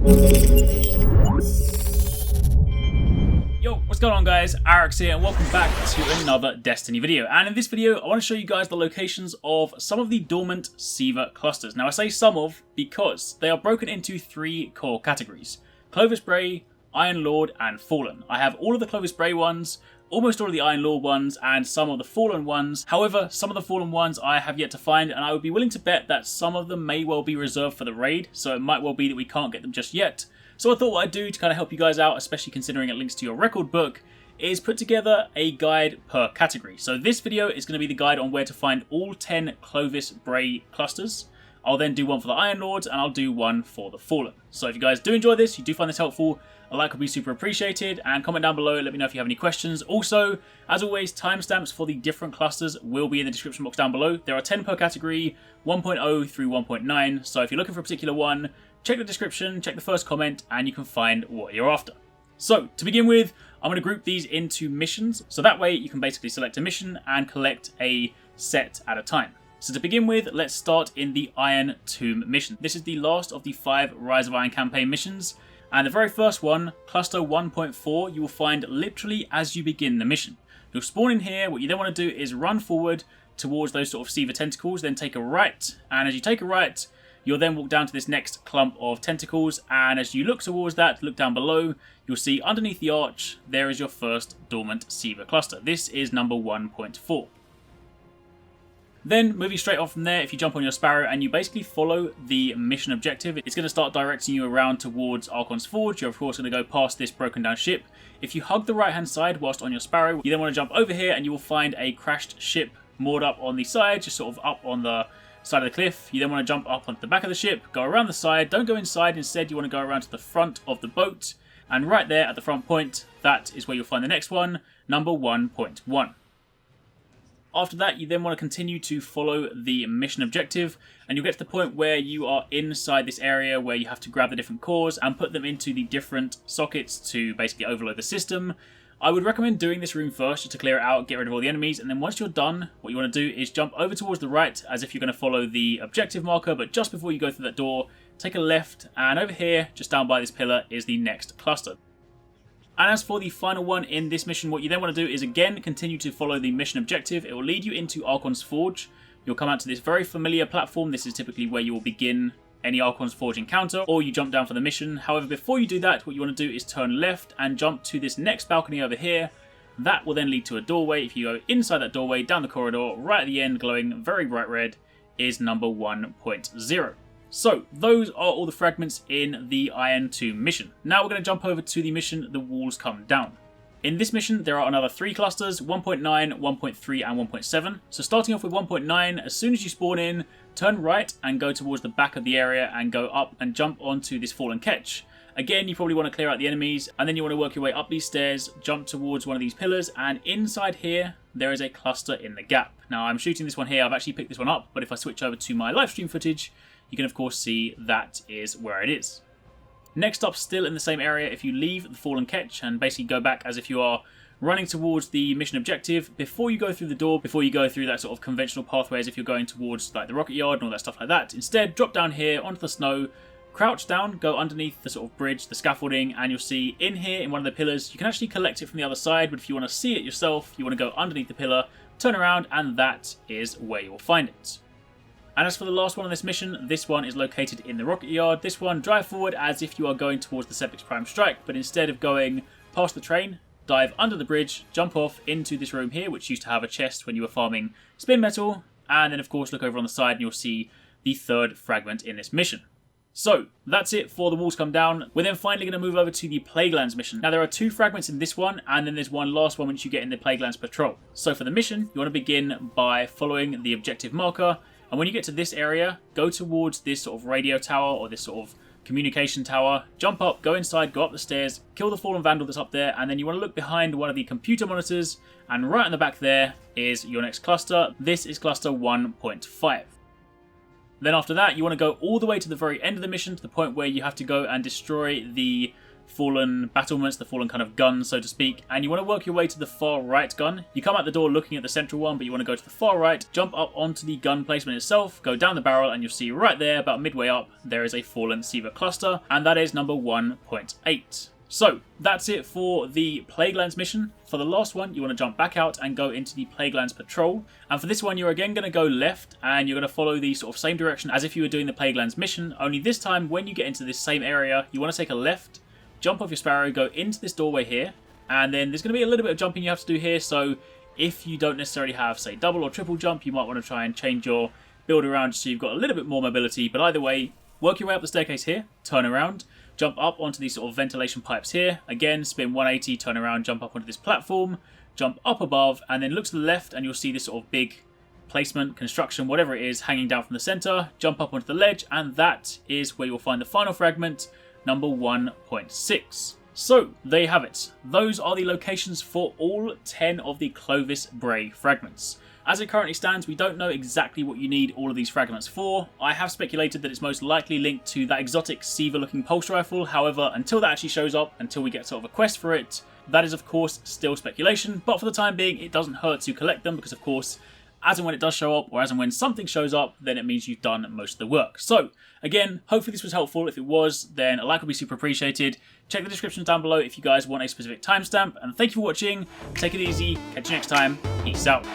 Yo, what's going on guys, Arekkz here and welcome back to another Destiny video. And in this video I want to show you guys the locations of some of the Dormant SIVA clusters. Now I say some of because they are broken into three core categories: Clovis Bray, Iron Lord and Fallen. I have all of the Clovis Bray ones, almost all of the Iron Lord ones and some of the Fallen ones. However, some of the Fallen ones I have yet to find, and I would be willing to bet that some of them may well be reserved for the raid, so it might well be that we can't get them just yet. So I thought what I'd do to kind of help you guys out, especially considering it links to your record book, is put together a guide per category. So this video is going to be the guide on where to find all 10 Clovis Bray clusters. I'll then do one for the Iron Lords and I'll do one for the Fallen. So if you guys do enjoy this, you do find this helpful, a like would be super appreciated, and comment down below, let me know if you have any questions. Also, as always, timestamps for the different clusters will be in the description box down below. There are 10 per category, 1.0 through 1.9, so if you're looking for a particular one, check the description, check the first comment, and you can find what you're after. So, to begin with, I'm going to group these into missions, so that way you can basically select a mission and collect a set at a time. So to begin with, let's start in the Iron Tomb mission. This is the last of the 5 Rise of Iron campaign missions, and the very first one, Cluster 1.4, you will find literally as you begin the mission. You'll spawn in here. What you then want to do is run forward towards those sort of SIVA tentacles, then take a right, and as you take a right, you'll then walk down to this next clump of tentacles, and as you look towards that, look down below, you'll see underneath the arch, there is your first Dormant SIVA cluster. This is number 1.4. Then, moving straight on from there, if you jump on your Sparrow and you basically follow the mission objective, it's going to start directing you around towards Archons Forge. You're of course going to go past this broken down ship. If you hug the right hand side whilst on your Sparrow, you then want to jump over here and you will find a crashed ship moored up on the side, just sort of up on the side of the cliff. You then want to jump up onto the back of the ship, go around the side, don't go inside, instead you want to go around to the front of the boat, and right there at the front point, that is where you'll find the next one, number 1.1. After that, you then want to continue to follow the mission objective, and you'll get to the point where you are inside this area where you have to grab the different cores and put them into the different sockets to basically overload the system. I would recommend doing this room first just to clear it out, get rid of all the enemies, and then once you're done, what you want to do is jump over towards the right as if you're going to follow the objective marker, but just before you go through that door, take a left, and over here, just down by this pillar, is the next cluster. And as for the final one in this mission, what you then want to do is again continue to follow the mission objective. It will lead you into Archons Forge. You'll come out to this very familiar platform. This is typically where you will begin any Archons Forge encounter, or you jump down for the mission. However, before you do that, what you want to do is turn left and jump to this next balcony over here. That will then lead to a doorway. If you go inside that doorway, down the corridor, right at the end, glowing very bright red, is number 1.0. So, those are all the fragments in the Iron Tomb mission. Now we're going to jump over to the mission, The Walls Come Down. In this mission, there are another 3 clusters, 1.9, 1.3 and 1.7. So starting off with 1.9, as soon as you spawn in, turn right and go towards the back of the area and go up and jump onto this fallen ketch. Again, you probably want to clear out the enemies, and then you want to work your way up these stairs, jump towards one of these pillars, and inside here, there is a cluster in the gap. Now I'm shooting this one here, I've actually picked this one up, but if I switch over to my live stream footage, you can of course see that is where it is. Next up, still in the same area, if you leave the fallen ketch and basically go back as if you are running towards the mission objective, before you go through the door, before you go through that sort of conventional pathway as if you're going towards like the rocket yard and all that stuff like that, instead drop down here onto the snow, crouch down, go underneath the sort of bridge, the scaffolding, and you'll see in here in one of the pillars, you can actually collect it from the other side, but if you want to see it yourself, you want to go underneath the pillar, turn around, and that is where you will find it. And as for the last one on this mission, this one is located in the rocket yard. This one, drive forward as if you are going towards the Sepix Prime Strike, but instead of going past the train, dive under the bridge, jump off into this room here, which used to have a chest when you were farming spin metal, and then of course look over on the side and you'll see the 3rd fragment in this mission. So, that's it for The Walls Come Down. We're then finally going to move over to the Plaguelands mission. Now there are 2 fragments in this one, and then there's one last one which you get in the Plaguelands Patrol. So for the mission, you want to begin by following the objective marker, and when you get to this area, go towards this sort of radio tower or this sort of communication tower, jump up, go inside, go up the stairs, kill the fallen vandal that's up there, and then you want to look behind one of the computer monitors, and right in the back there is your next cluster. This is cluster 1.5. Then after that, you want to go all the way to the very end of the mission, to the point where you have to go and destroy the fallen battlements, the fallen kind of guns, so to speak, and you want to work your way to the far right gun. You come out the door looking at the central one, but you want to go to the far right, jump up onto the gun placement itself, go down the barrel, and you'll see right there, about midway up, there is a fallen SIVA cluster, and that is number 1.8. So, that's it for the Plaguelands mission. For the last one, you want to jump back out and go into the Plaguelands patrol. And for this one, you're again going to go left, and you're going to follow the sort of same direction as if you were doing the Plaguelands mission, only this time, when you get into this same area, you want to take a left, jump off your Sparrow, go into this doorway here, and then there's going to be a little bit of jumping you have to do here, so if you don't necessarily have, say, double or triple jump, you might want to try and change your build around so you've got a little bit more mobility, but either way, work your way up the staircase here, turn around, jump up onto these sort of ventilation pipes here, again, spin 180, turn around, jump up onto this platform, jump up above, and then look to the left and you'll see this sort of big placement, construction, whatever it is, hanging down from the center, jump up onto the ledge, and that is where you'll find the final fragment, number 1.6. So, there you have it. Those are the locations for all 10 of the Clovis Bray fragments. As it currently stands, we don't know exactly what you need all of these fragments for. I have speculated that it's most likely linked to that exotic SIVA looking pulse rifle. However, until that actually shows up, until we get sort of a quest for it, that is of course still speculation. But for the time being, it doesn't hurt to collect them because of course, as and when it does show up, or as and when something shows up, then it means you've done most of the work. So, again, hopefully this was helpful. If it was, then a like would be super appreciated. Check the description down below if you guys want a specific timestamp. And thank you for watching. Take it easy. Catch you next time. Peace out.